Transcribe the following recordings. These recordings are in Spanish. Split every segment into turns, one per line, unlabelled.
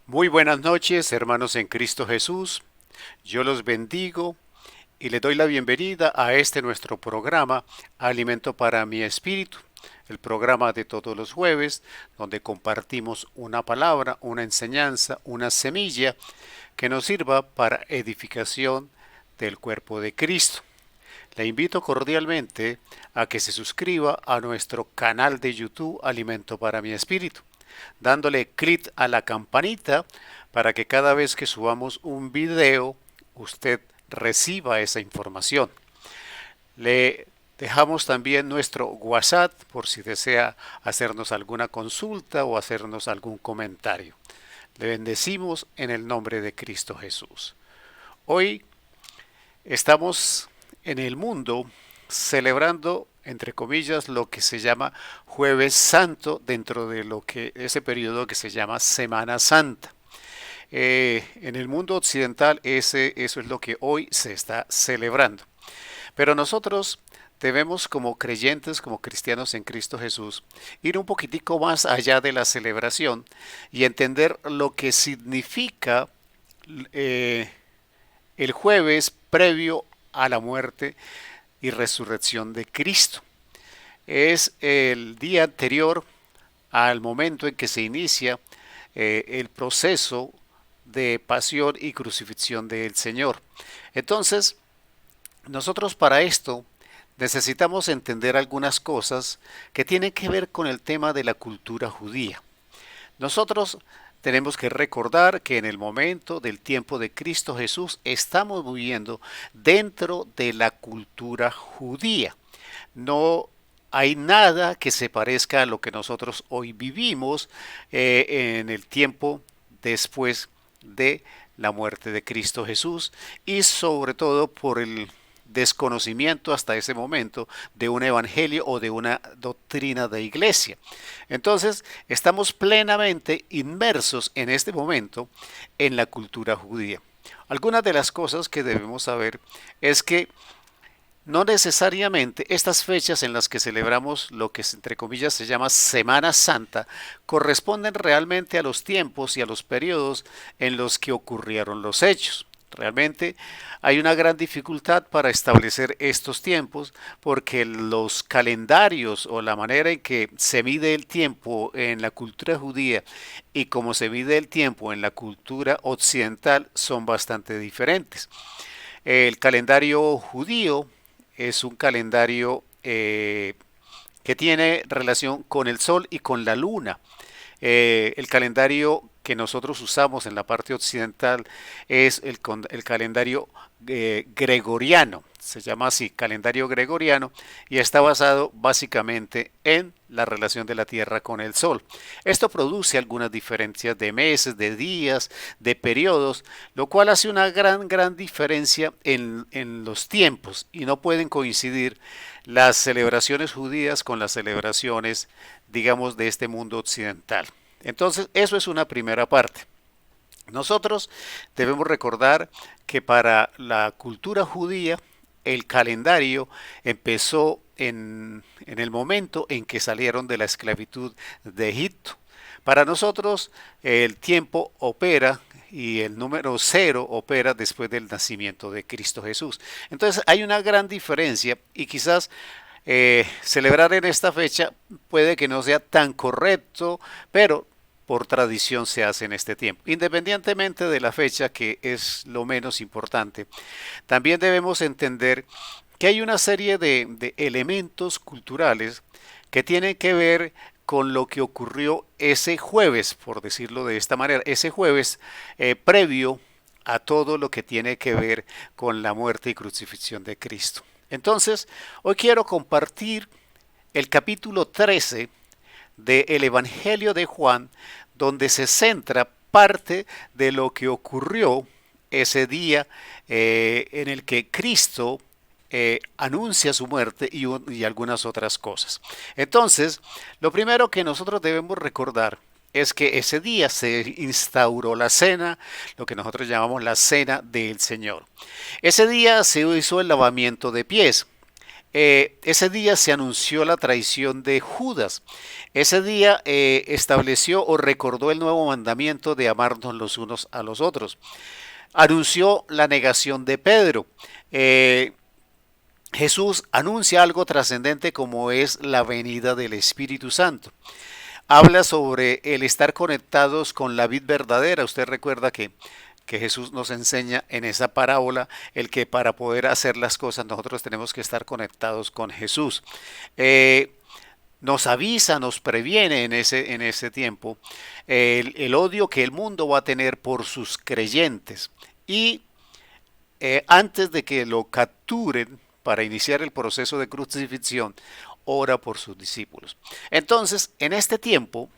Muy buenas noches, hermanos en Cristo Jesús. Yo los bendigo y les doy la bienvenida a este nuestro programa, Alimento para mi Espíritu, el programa de todos los jueves, donde compartimos una palabra, una enseñanza, una semilla que nos sirva para edificación del cuerpo de Cristo. Le invito cordialmente a que se suscriba a nuestro canal de YouTube Alimento para mi Espíritu, dándole clic a la campanita para que cada vez que subamos un video usted reciba esa información. Le dejamos también nuestro WhatsApp por si desea hacernos alguna consulta o hacernos algún comentario. Le bendecimos en el nombre de Cristo Jesús. Hoy estamos en el mundo celebrando, entre comillas, lo que se llama Jueves Santo dentro de lo que ese periodo que se llama Semana Santa. En el mundo occidental eso es lo que hoy se está celebrando. Pero nosotros debemos, como creyentes, como cristianos en Cristo Jesús, ir un poquitico más allá de la celebración y entender lo que significa eh, el jueves previo a la muerte y resurrección de Cristo. Es el día anterior al momento en que se inicia el proceso de pasión y crucifixión del Señor. Entonces, nosotros para esto necesitamos entender algunas cosas que tienen que ver con el tema de la cultura judía. Nosotros tenemos que recordar que en el momento del tiempo de Cristo Jesús estamos viviendo dentro de la cultura judía. No hay nada que se parezca a lo que nosotros hoy vivimos en el tiempo después de la muerte de Cristo Jesús y sobre todo por el desconocimiento hasta ese momento de un evangelio o de una doctrina de iglesia. Entonces, estamos plenamente inmersos en este momento en la cultura judía. Algunas de las cosas que debemos saber es que no necesariamente estas fechas en las que celebramos lo que entre comillas se llama Semana Santa corresponden realmente a los tiempos y a los periodos en los que ocurrieron los hechos. Realmente hay una gran dificultad para establecer estos tiempos porque los calendarios o la manera en que se mide el tiempo en la cultura judía y como se mide el tiempo en la cultura occidental son bastante diferentes. El calendario judío es un calendario que tiene relación con el sol y con la luna. El calendario que nosotros usamos en la parte occidental es el calendario gregoriano, se llama así, calendario gregoriano, y está basado básicamente en la relación de la Tierra con el Sol. Esto produce algunas diferencias de meses, de días, de periodos, lo cual hace una gran diferencia en los tiempos y no pueden coincidir las celebraciones judías con las celebraciones, digamos, de este mundo occidental. Entonces, eso es una primera parte. Nosotros debemos recordar que para la cultura judía el calendario empezó en el momento en que salieron de la esclavitud de Egipto. Para nosotros el tiempo opera y el número cero opera después del nacimiento de Cristo Jesús. Entonces hay una gran diferencia y quizás celebrar en esta fecha puede que no sea tan correcto, pero por tradición se hace en este tiempo, independientemente de la fecha que es lo menos importante. También debemos entender que hay una serie de elementos culturales que tienen que ver con lo que ocurrió ese jueves, por decirlo de esta manera, ese jueves previo a todo lo que tiene que ver con la muerte y crucifixión de Cristo. Entonces, hoy quiero compartir el capítulo 13 del Evangelio de Juan, donde se centra parte de lo que ocurrió ese día en el que Cristo anuncia su muerte y algunas otras cosas. Entonces, lo primero que nosotros debemos recordar es que ese día se instauró la cena, lo que nosotros llamamos la cena del Señor. Ese día se hizo el lavamiento de pies. ese día se anunció la traición de Judas. Ese día estableció o recordó el nuevo mandamiento de amarnos los unos a los otros. Anunció la negación de Pedro. Eh, Jesús anuncia algo trascendente como es la venida del Espíritu Santo. Habla sobre el estar conectados con la vid verdadera. Usted recuerda que Jesús nos enseña en esa parábola el que para poder hacer las cosas nosotros tenemos que estar conectados con Jesús. Eh, Nos avisa, nos previene en ese tiempo el odio que el mundo va a tener por sus creyentes. Y antes de que lo capturen para iniciar el proceso de crucifixión, ora por sus discípulos. Entonces, en este tiempo,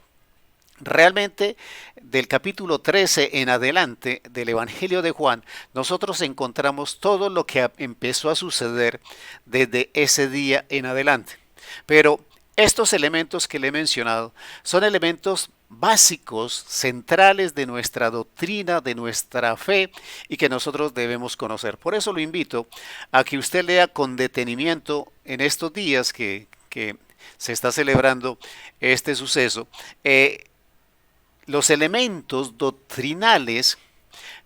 realmente del capítulo 13 en adelante del Evangelio de Juan, nosotros encontramos todo lo que empezó a suceder desde ese día en adelante. Pero estos elementos que le he mencionado son elementos básicos, centrales de nuestra doctrina, de nuestra fe y que nosotros debemos conocer. Por eso lo invito a que usted lea con detenimiento en estos días que se está celebrando este suceso, los elementos doctrinales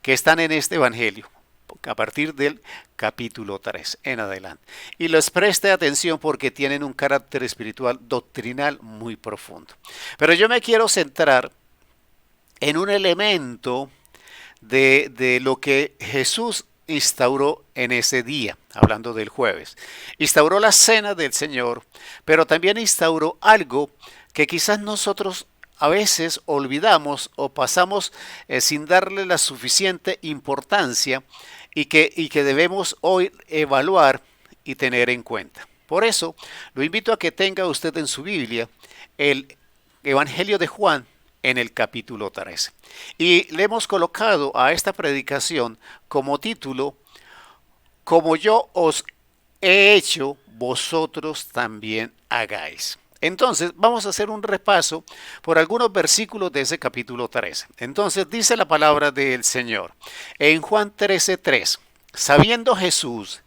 que están en este Evangelio a partir del capítulo 3 en adelante. Y les preste atención porque tienen un carácter espiritual doctrinal muy profundo. Pero yo me quiero centrar en un elemento de lo que Jesús instauró en ese día, hablando del jueves. Instauró la cena del Señor, pero también instauró algo que quizás nosotros a veces olvidamos o pasamos sin darle la suficiente importancia y que debemos hoy evaluar y tener en cuenta. Por eso, lo invito a que tenga usted en su Biblia el Evangelio de Juan en el capítulo 13. Y le hemos colocado a esta predicación como título, como yo os he hecho, vosotros también hagáis. Entonces, vamos a hacer un repaso por algunos versículos de ese capítulo 13. Entonces, dice la palabra del Señor en Juan 13:3, sabiendo Jesús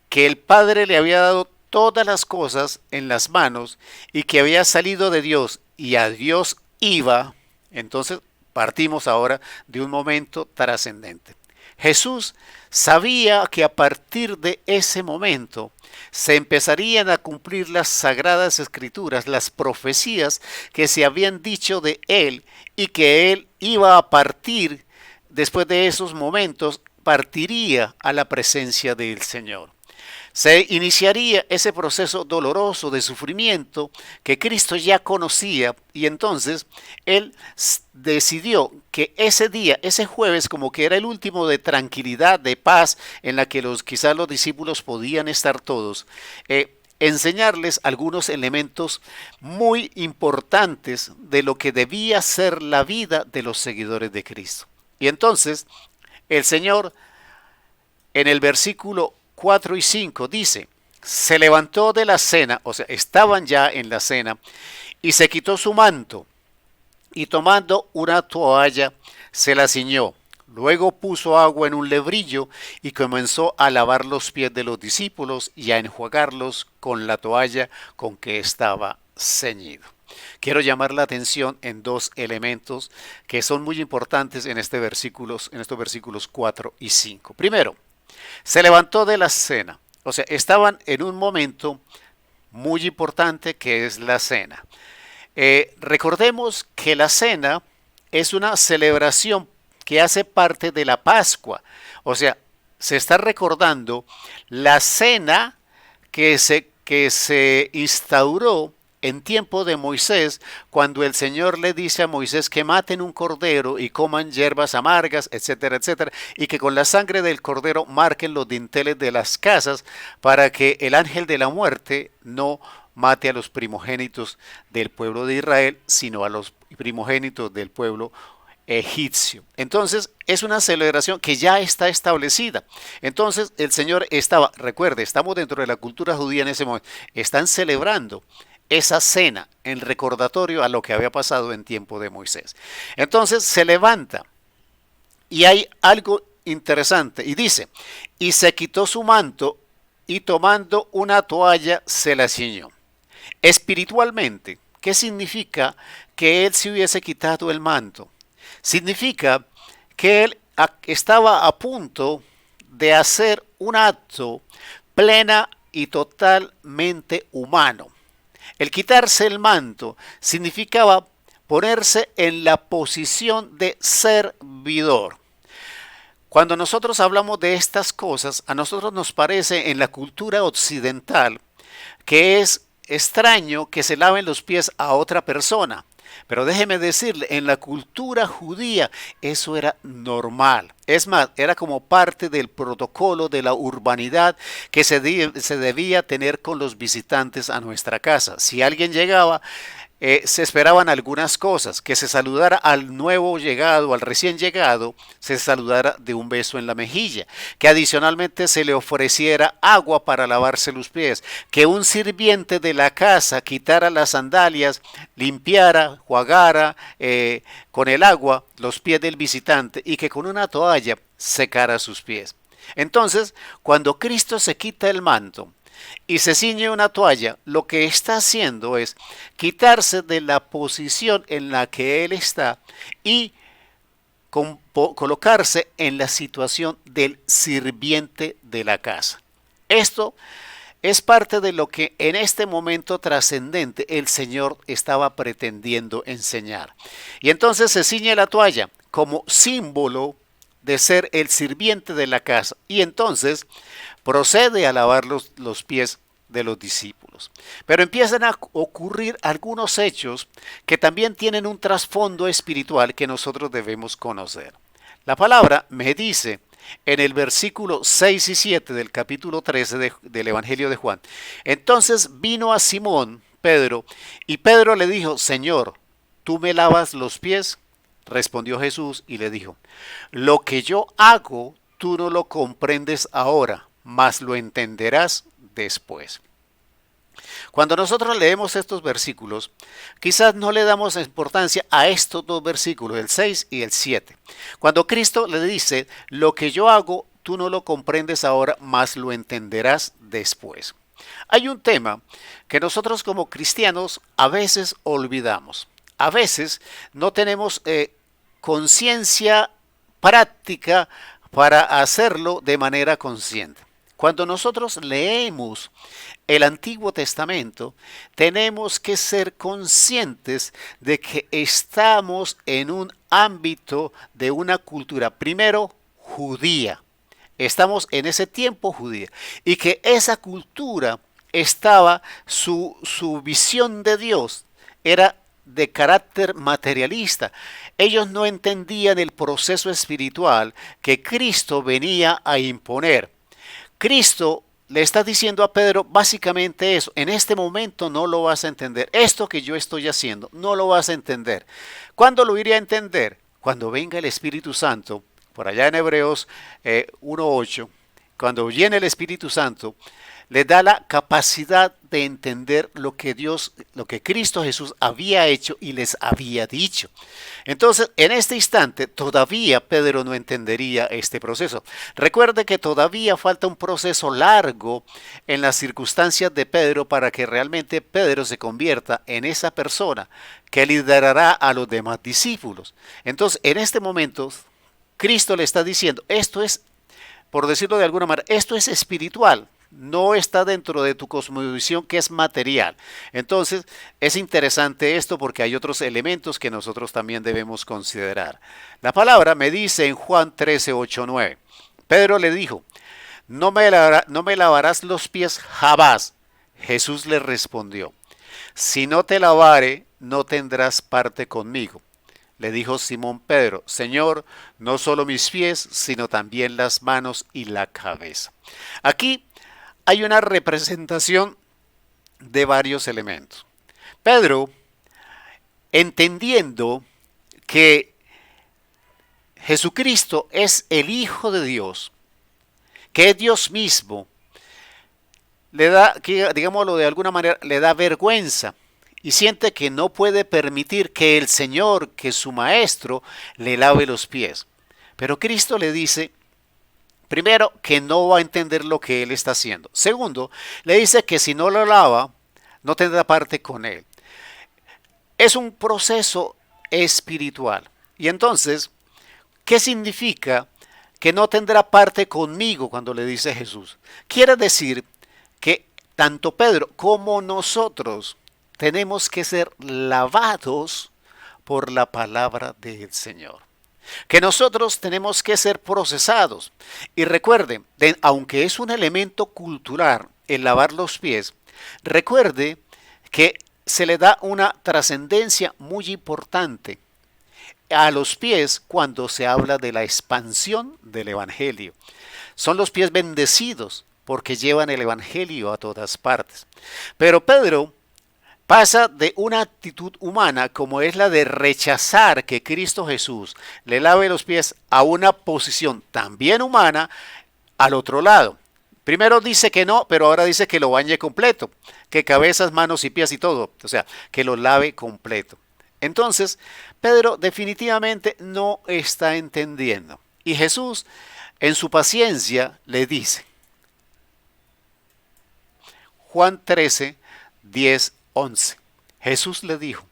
que el Padre le había dado todas las cosas en las manos y que había salido de Dios y a Dios iba, entonces partimos ahora de un momento trascendente. Jesús sabía que a partir de ese momento se empezarían a cumplir las sagradas escrituras, las profecías que se habían dicho de él y que él iba a partir, después de esos momentos, partiría a la presencia del Señor. Se iniciaría ese proceso doloroso de sufrimiento que Cristo ya conocía y entonces Él decidió que ese día, ese jueves, como que era el último de tranquilidad, de paz, en la que quizás los discípulos podían estar todos, enseñarles algunos elementos muy importantes de lo que debía ser la vida de los seguidores de Cristo. Y entonces el Señor en el versículo 4 y 5 dice, se levantó de la cena, o sea, estaban ya en la cena, y se quitó su manto, y tomando una toalla, se la ciñó. Luego puso agua en un lebrillo y comenzó a lavar los pies de los discípulos y a enjuagarlos con la toalla con que estaba ceñido. Quiero llamar la atención en dos elementos que son muy importantes en estos versículos 4 y 5. Primero, se levantó de la cena, o sea, estaban en un momento muy importante que es la cena. Recordemos que la cena es una celebración que hace parte de la Pascua, o sea, se está recordando la cena que se instauró en tiempo de Moisés, cuando el Señor le dice a Moisés que maten un cordero y coman hierbas amargas, etcétera, etcétera, y que con la sangre del cordero marquen los dinteles de las casas para que el ángel de la muerte no mate a los primogénitos del pueblo de Israel, sino a los primogénitos del pueblo egipcio. Entonces es una celebración que ya está establecida. Entonces el Señor recuerde, estamos dentro de la cultura judía en ese momento, están celebrando esa cena en recordatorio a lo que había pasado en tiempo de Moisés. Entonces se levanta y hay algo interesante y dice, y se quitó su manto y tomando una toalla se la ciñó. Espiritualmente, ¿qué significa que él se hubiese quitado el manto? Significa que él estaba a punto de hacer un acto plena y totalmente humano. El quitarse el manto significaba ponerse en la posición de servidor. Cuando nosotros hablamos de estas cosas, a nosotros nos parece en la cultura occidental que es extraño que se laven los pies a otra persona. Pero déjeme decirle, en la cultura judía eso era normal. Es más, era como parte del protocolo de la urbanidad que se debía tener con los visitantes a nuestra casa. Si alguien llegaba, se esperaban algunas cosas, que se saludara al nuevo llegado, al recién llegado, se saludara de un beso en la mejilla, que adicionalmente se le ofreciera agua para lavarse los pies, que un sirviente de la casa quitara las sandalias, limpiara, jugara con el agua los pies del visitante y que con una toalla secara sus pies. Entonces, cuando Cristo se quita el manto, y se ciñe una toalla, lo que está haciendo es quitarse de la posición en la que él está y colocarse en la situación del sirviente de la casa. Esto es parte de lo que en este momento trascendente el Señor estaba pretendiendo enseñar. Y entonces se ciñe la toalla como símbolo de ser el sirviente de la casa. Y entonces procede a lavar los pies de los discípulos. Pero empiezan a ocurrir algunos hechos que también tienen un trasfondo espiritual que nosotros debemos conocer. La palabra me dice en el versículo 6 y 7 del capítulo 13 del Evangelio de Juan. Entonces vino a Simón, Pedro, y Pedro le dijo, Señor, ¿tú me lavas los pies? Respondió Jesús y le dijo, lo que yo hago tú no lo comprendes ahora, mas lo entenderás después. Cuando nosotros leemos estos versículos, quizás no le damos importancia a estos dos versículos, el 6 y el 7. Cuando Cristo le dice, lo que yo hago tú no lo comprendes ahora, mas lo entenderás después. Hay un tema que nosotros como cristianos a veces olvidamos. A veces no tenemos conciencia práctica para hacerlo de manera consciente. Cuando nosotros leemos el Antiguo Testamento, tenemos que ser conscientes de que estamos en un ámbito de una cultura, primero, judía. Estamos en ese tiempo judía. Y que esa cultura estaba, su visión de Dios era de carácter materialista. Ellos no entendían el proceso espiritual que Cristo venía a imponer. Cristo le está diciendo a Pedro básicamente eso, en este momento no lo vas a entender, esto que yo estoy haciendo no lo vas a entender. ¿Cuándo lo iré a entender? Cuando venga el Espíritu Santo, por allá en Hebreos 1:8, cuando viene el Espíritu Santo, le da la capacidad de entender lo que Cristo Jesús había hecho y les había dicho. Entonces, en este instante, todavía Pedro no entendería este proceso. Recuerde que todavía falta un proceso largo en las circunstancias de Pedro para que realmente Pedro se convierta en esa persona que liderará a los demás discípulos. Entonces, en este momento, Cristo le está diciendo, esto es, por decirlo de alguna manera, esto es espiritual. No está dentro de tu cosmovisión que es material. Entonces es interesante esto porque hay otros elementos que nosotros también debemos considerar. La palabra me dice en Juan 13, 8, 9. Pedro le dijo, no me lavarás los pies jamás. Jesús le respondió, si no te lavare, no tendrás parte conmigo. Le dijo Simón Pedro, Señor, no solo mis pies, sino también las manos y la cabeza. Aquí hay una representación de varios elementos. Pedro, entendiendo que Jesucristo es el Hijo de Dios, que es Dios mismo, le da, digámoslo de alguna manera, le da vergüenza y siente que no puede permitir que el Señor, que su Maestro, le lave los pies. Pero Cristo le dice Primero, que no va a entender lo que él está haciendo. Segundo, le dice que si no lo lava, no tendrá parte con él. Es un proceso espiritual. Y entonces, ¿qué significa que no tendrá parte conmigo cuando le dice Jesús? Quiere decir que tanto Pedro como nosotros tenemos que ser lavados por la palabra del Señor. Que nosotros tenemos que ser procesados. Y recuerde, aunque es un elemento cultural el lavar los pies, recuerde que se le da una trascendencia muy importante a los pies cuando se habla de la expansión del Evangelio. Son los pies bendecidos porque llevan el Evangelio a todas partes. Pero Pedro pasa de una actitud humana como es la de rechazar que Cristo Jesús le lave los pies a una posición también humana al otro lado. Primero dice que no, pero ahora dice que lo bañe completo, que cabezas, manos y pies y todo, o sea, que lo lave completo. Entonces, Pedro definitivamente no está entendiendo. Y Jesús, en su paciencia, le dice, Juan 13, 10, 11. Jesús le dijo,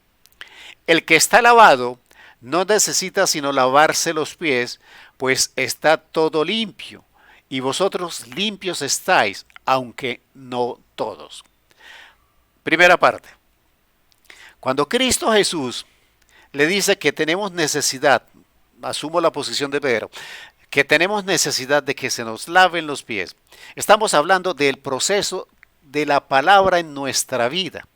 el que está lavado no necesita sino lavarse los pies, pues está todo limpio, y vosotros limpios estáis, aunque no todos. Primera parte. Cuando Cristo Jesús le dice que tenemos necesidad, asumo la posición de Pedro, que tenemos necesidad de que se nos laven los pies, estamos hablando del proceso de la palabra en nuestra vida.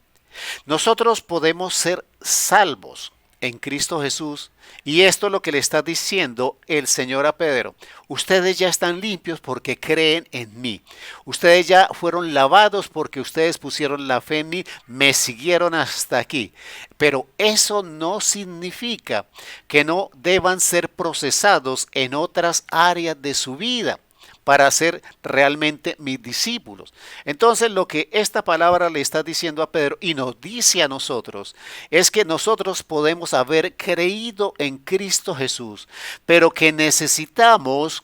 Nosotros podemos ser salvos en Cristo Jesús y esto es lo que le está diciendo el Señor a Pedro. Ustedes ya están limpios porque creen en mí. Ustedes ya fueron lavados porque ustedes pusieron la fe en mí, me siguieron hasta aquí. Pero eso no significa que no deban ser procesados en otras áreas de su vida para ser realmente mis discípulos. Entonces lo que esta palabra le está diciendo a Pedro y nos dice a nosotros es que nosotros podemos haber creído en Cristo Jesús, pero que necesitamos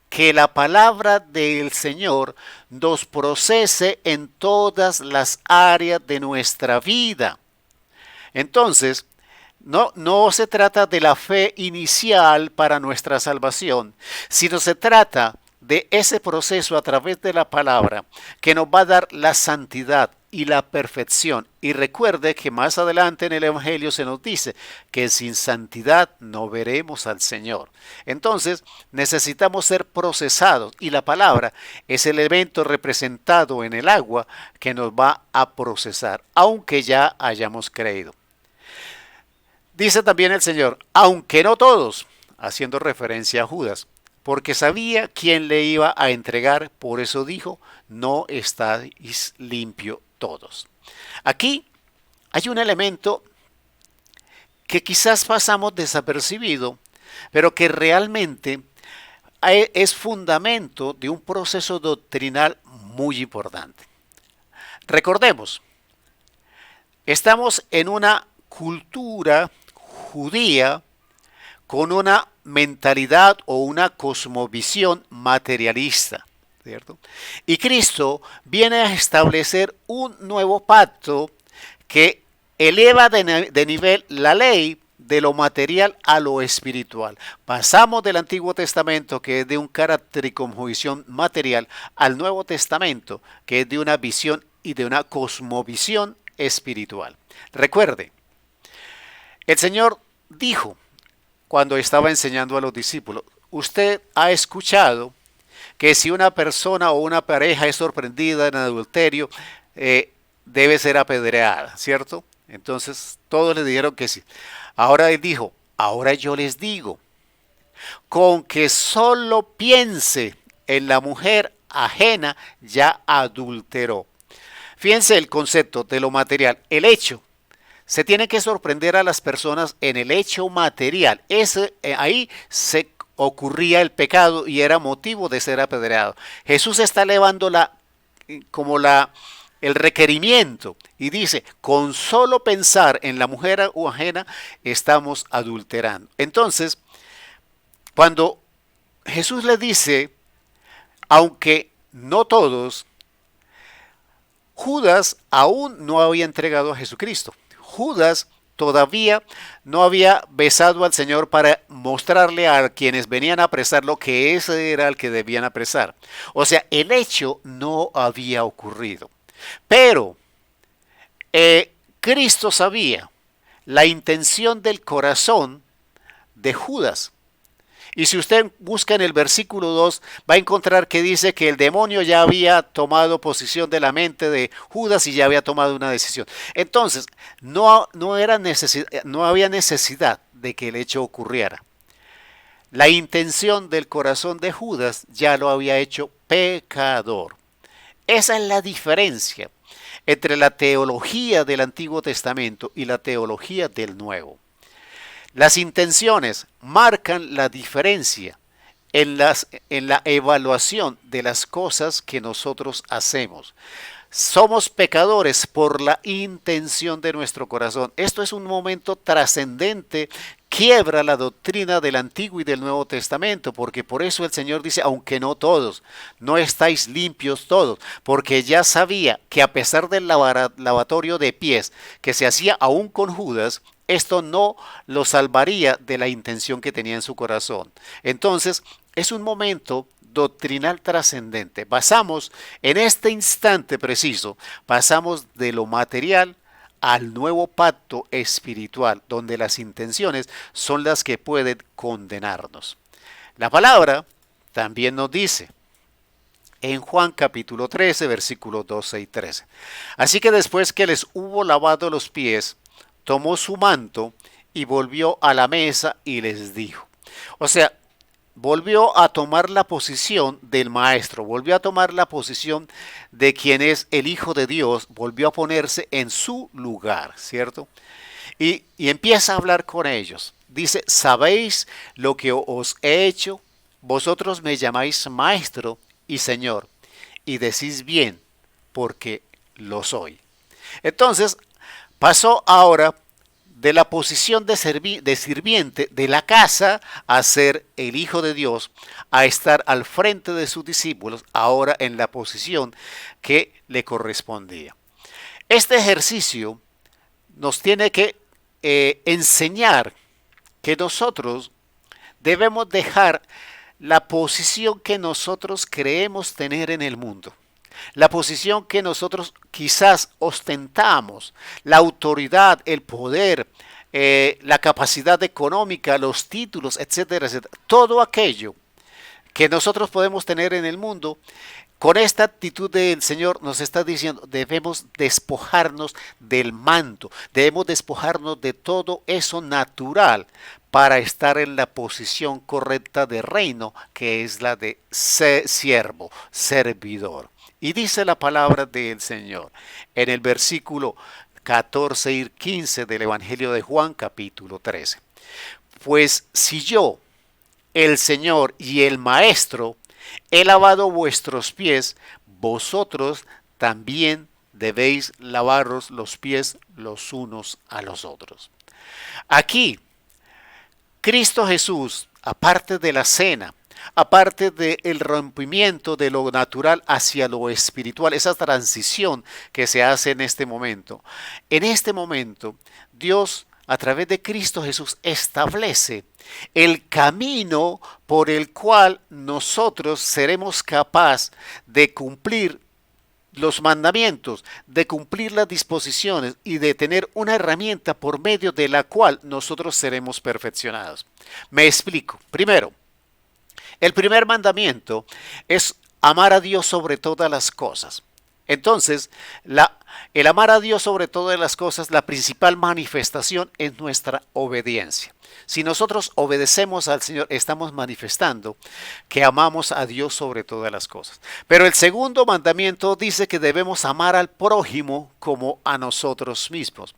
que la palabra del Señor nos procese en todas las áreas de nuestra vida. Entonces, no se trata de la fe inicial para nuestra salvación, sino se trata de ese proceso a través de la palabra que nos va a dar la santidad y la perfección. Y recuerde que más adelante en el Evangelio se nos dice que sin santidad no veremos al Señor. Entonces necesitamos ser procesados y la palabra es el elemento representado en el agua que nos va a procesar, aunque ya hayamos creído. Dice también el Señor, aunque no todos, haciendo referencia a Judas, porque sabía quién le iba a entregar, por eso dijo, no estáis limpios todos. Aquí hay un elemento que quizás pasamos desapercibido, pero que realmente es fundamento de un proceso doctrinal muy importante. Recordemos, estamos en una cultura judía con una mentalidad o una cosmovisión materialista, ¿cierto? Y Cristo viene a establecer un nuevo pacto que eleva de nivel la ley de lo material a lo espiritual. Pasamos del Antiguo Testamento, que es de un carácter y cosmovisión material, al Nuevo Testamento, que es de una visión y de una cosmovisión espiritual. Recuerde, el Señor dijo, cuando estaba enseñando a los discípulos, usted ha escuchado que si una persona o una pareja es sorprendida en adulterio, debe ser apedreada, ¿cierto? Entonces todos le dijeron que sí. Ahora él dijo, ahora yo les digo, con que solo piense en la mujer ajena, ya adulteró. Fíjense el concepto de lo material, el hecho. Se tiene que sorprender a las personas en el hecho material. Ahí se ocurría el pecado y era motivo de ser apedreado. Jesús está elevando el requerimiento y dice, con solo pensar en la mujer ajena estamos adulterando. Entonces, cuando Jesús le dice Aunque no todos, Judas aún no había entregado a Jesucristo. Judas todavía no había besado al Señor para mostrarle a quienes venían a apresarlo que ese era el que debían apresar. O sea, el hecho no había ocurrido. Pero Cristo sabía la intención del corazón de Judas. Y si usted busca en el versículo 2, va a encontrar que dice que el demonio ya había tomado posición de la mente de Judas y ya había tomado una decisión. Entonces, no había necesidad de que el hecho ocurriera. La intención del corazón de Judas ya lo había hecho pecador. Esa es la diferencia entre la teología del Antiguo Testamento y la teología del Nuevo. Las intenciones marcan la diferencia en la evaluación de las cosas que nosotros hacemos. Somos pecadores por la intención de nuestro corazón. Esto es un momento trascendente, quiebra la doctrina del Antiguo y del Nuevo Testamento, porque por eso el Señor dice, aunque no todos, no estáis limpios todos, porque ya sabía que a pesar del lavatorio de pies que se hacía aún con Judas, esto no lo salvaría de la intención que tenía en su corazón. Entonces, es un momento doctrinal trascendente. Pasamos, en este instante preciso, pasamos de lo material al nuevo pacto espiritual, donde las intenciones son las que pueden condenarnos. La palabra también nos dice, en Juan capítulo 13, versículos 12 y 13. Así que después que les hubo lavado los pies, tomó su manto y volvió a la mesa y les dijo. O sea, volvió a tomar la posición del maestro, volvió a tomar la posición de quien es el Hijo de Dios, volvió a ponerse en su lugar, ¿cierto? Y empieza a hablar con ellos. Dice, ¿sabéis lo que os he hecho? Vosotros me llamáis maestro y señor, y decís bien, porque lo soy. Entonces, pasó ahora de la posición de sirviente de la casa a ser el Hijo de Dios, a estar al frente de sus discípulos, ahora en la posición que le correspondía. Este ejercicio nos tiene que enseñar que nosotros debemos dejar la posición que nosotros creemos tener en el mundo. La posición que nosotros quizás ostentamos, la autoridad, el poder, la capacidad económica, los títulos, etcétera, etcétera. Todo aquello que nosotros podemos tener en el mundo, con esta actitud del Señor nos está diciendo, debemos despojarnos del manto, debemos despojarnos de todo eso natural para estar en la posición correcta de reino, que es la de siervo, servidor. Y dice la palabra del Señor en el versículo 14 y 15 del Evangelio de Juan, capítulo 13. Pues si yo, el Señor y el Maestro, he lavado vuestros pies, vosotros también debéis lavaros los pies los unos a los otros. Aquí, Cristo Jesús, aparte de la cena, aparte del rompimiento de lo natural hacia lo espiritual, esa transición que se hace en este momento, Dios a través de Cristo Jesús establece el camino por el cual nosotros seremos capaces de cumplir los mandamientos, de cumplir las disposiciones y de tener una herramienta por medio de la cual nosotros seremos perfeccionados. Me explico. Primero, el primer mandamiento es amar a Dios sobre todas las cosas. Entonces, el amar a Dios sobre todas las cosas, la principal manifestación es nuestra obediencia. Si nosotros obedecemos al Señor, estamos manifestando que amamos a Dios sobre todas las cosas. Pero el segundo mandamiento dice que debemos amar al prójimo como a nosotros mismos.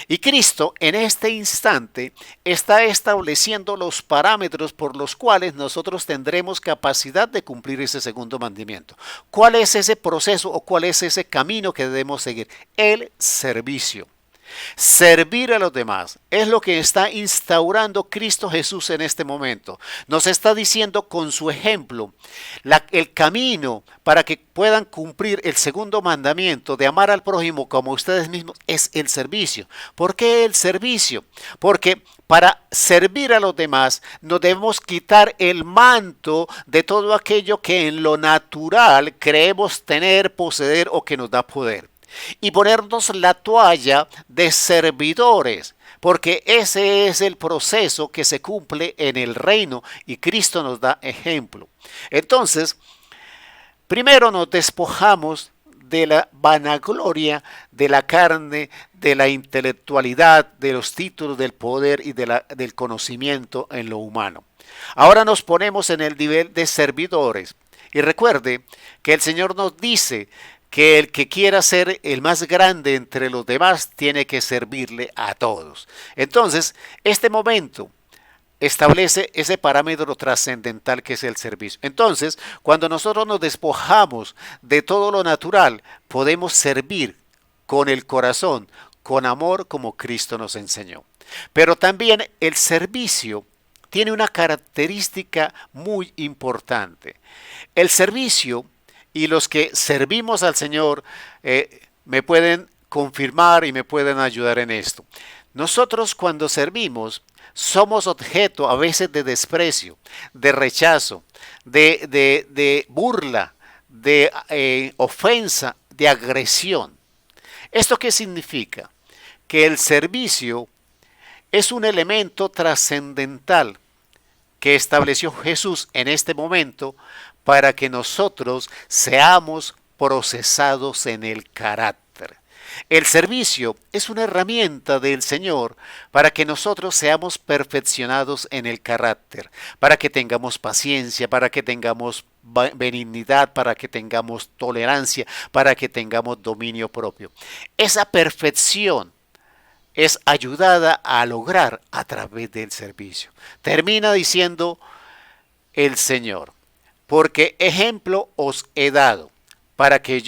Y Cristo en este instante está estableciendo los parámetros por los cuales nosotros tendremos capacidad de cumplir ese segundo mandamiento. ¿Cuál es ese proceso o cuál es ese camino que debemos seguir? El servicio. Servir a los demás es lo que está instaurando Cristo Jesús en este momento. Nos está diciendo con su ejemplo el camino para que puedan cumplir el segundo mandamiento de amar al prójimo como ustedes mismos es el servicio. ¿Por qué el servicio? Porque para servir a los demás nos debemos quitar el manto de todo aquello que en lo natural creemos tener, poseer o que nos da poder. Y ponernos la toalla de servidores, porque ese es el proceso que se cumple en el reino y Cristo nos da ejemplo. Entonces, primero nos despojamos de la vanagloria de la carne, de la intelectualidad, de los títulos, del poder y del conocimiento en lo humano. Ahora nos ponemos en el nivel de servidores. Y recuerde que el Señor nos dice que el que quiera ser el más grande entre los demás tiene que servirle a todos. Entonces, este momento establece ese parámetro trascendental que es el servicio. Entonces, cuando nosotros nos despojamos de todo lo natural, podemos servir con el corazón, con amor, como Cristo nos enseñó. Pero también el servicio tiene una característica muy importante. El servicio, y los que servimos al Señor me pueden confirmar y me pueden ayudar en esto. Nosotros cuando servimos somos objeto a veces de desprecio, de rechazo, de burla, de ofensa, de agresión. ¿Esto qué significa? Que el servicio es un elemento trascendental que estableció Jesús en este momento para que nosotros seamos procesados en el carácter. El servicio es una herramienta del Señor para que nosotros seamos perfeccionados en el carácter, para que tengamos paciencia, para que tengamos benignidad, para que tengamos tolerancia, para que tengamos dominio propio. Esa perfección es ayudada a lograr a través del servicio. Termina diciendo el Señor: porque ejemplo os he dado, para que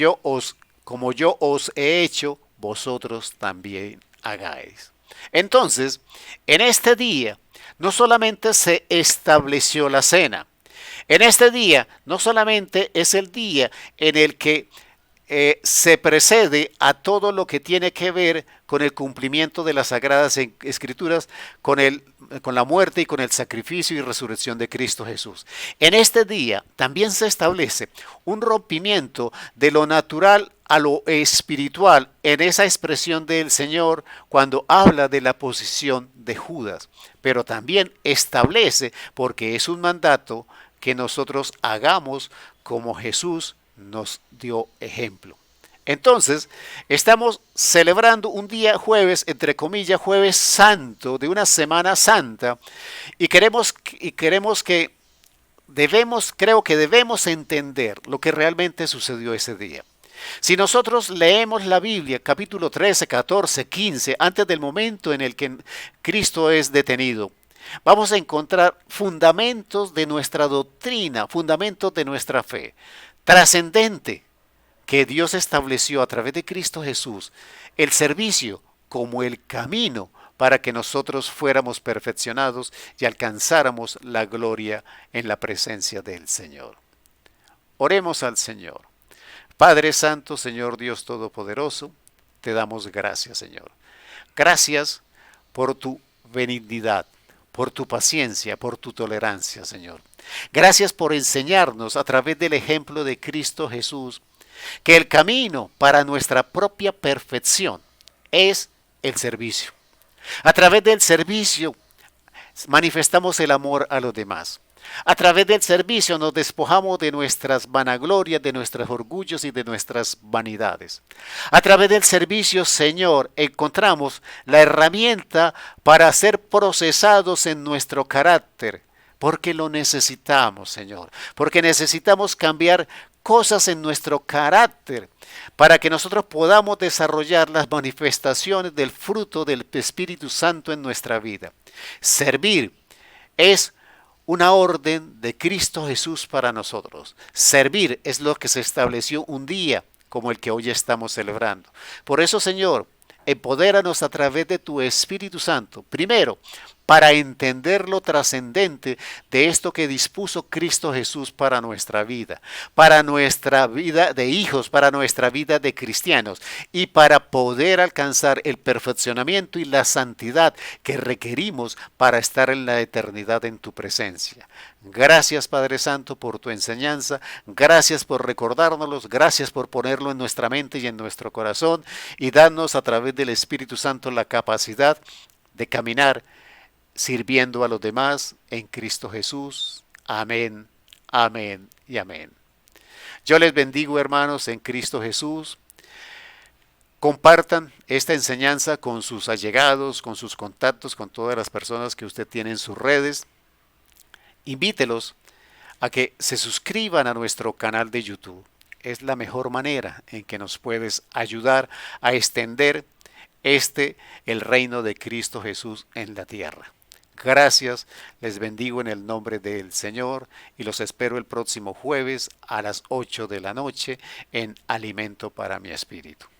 como yo os he hecho, vosotros también hagáis. Entonces, en este día, no solamente se estableció la cena, en este día, no solamente es el día en el que se precede a todo lo que tiene que ver con el cumplimiento de las Sagradas Escrituras, con la muerte y con el sacrificio y resurrección de Cristo Jesús. En este día también se establece un rompimiento de lo natural a lo espiritual en esa expresión del Señor cuando habla de la posición de Judas, pero también establece, porque es un mandato, que nosotros hagamos como Jesús nos dio ejemplo. Entonces, estamos celebrando un día jueves, entre comillas, jueves santo, de una semana santa, y creo que debemos entender lo que realmente sucedió ese día. Si nosotros leemos la Biblia, capítulo 13, 14, 15, antes del momento en el que Cristo es detenido, vamos a encontrar fundamentos de nuestra doctrina, fundamentos de nuestra fe, trascendente, que Dios estableció a través de Cristo Jesús, el servicio como el camino para que nosotros fuéramos perfeccionados y alcanzáramos la gloria en la presencia del Señor. Oremos al Señor. Padre Santo, Señor Dios Todopoderoso, te damos gracias, Señor. Gracias por tu benignidad, por tu paciencia, por tu tolerancia, Señor. Gracias por enseñarnos a través del ejemplo de Cristo Jesús que el camino para nuestra propia perfección es el servicio. A través del servicio manifestamos el amor a los demás. A través del servicio nos despojamos de nuestras vanaglorias, de nuestros orgullos y de nuestras vanidades. A través del servicio, Señor, encontramos la herramienta para ser procesados en nuestro carácter, porque lo necesitamos, Señor, porque necesitamos cambiar cosas en nuestro carácter para que nosotros podamos desarrollar las manifestaciones del fruto del Espíritu Santo en nuestra vida. Servir es una orden de Cristo Jesús para nosotros. Servir es lo que se estableció un día como el que hoy estamos celebrando. Por eso, Señor, Empodéranos a través de tu Espíritu Santo. Primero, para entender lo trascendente de esto que dispuso Cristo Jesús para nuestra vida de hijos, para nuestra vida de cristianos y para poder alcanzar el perfeccionamiento y la santidad que requerimos para estar en la eternidad en tu presencia. Gracias Padre Santo por tu enseñanza, gracias por recordárnoslos, gracias por ponerlo en nuestra mente y en nuestro corazón y darnos a través del Espíritu Santo la capacidad de caminar sirviendo a los demás en Cristo Jesús. Amén, amén y amén. Yo les bendigo, hermanos, en Cristo Jesús. Compartan esta enseñanza con sus allegados, con sus contactos, con todas las personas que usted tiene en sus redes. Invítelos a que se suscriban a nuestro canal de YouTube. Es la mejor manera en que nos puedes ayudar a extender el reino de Cristo Jesús en la tierra. Gracias, les bendigo en el nombre del Señor y los espero el próximo jueves a las 8 de la noche en Alimento para mi Espíritu.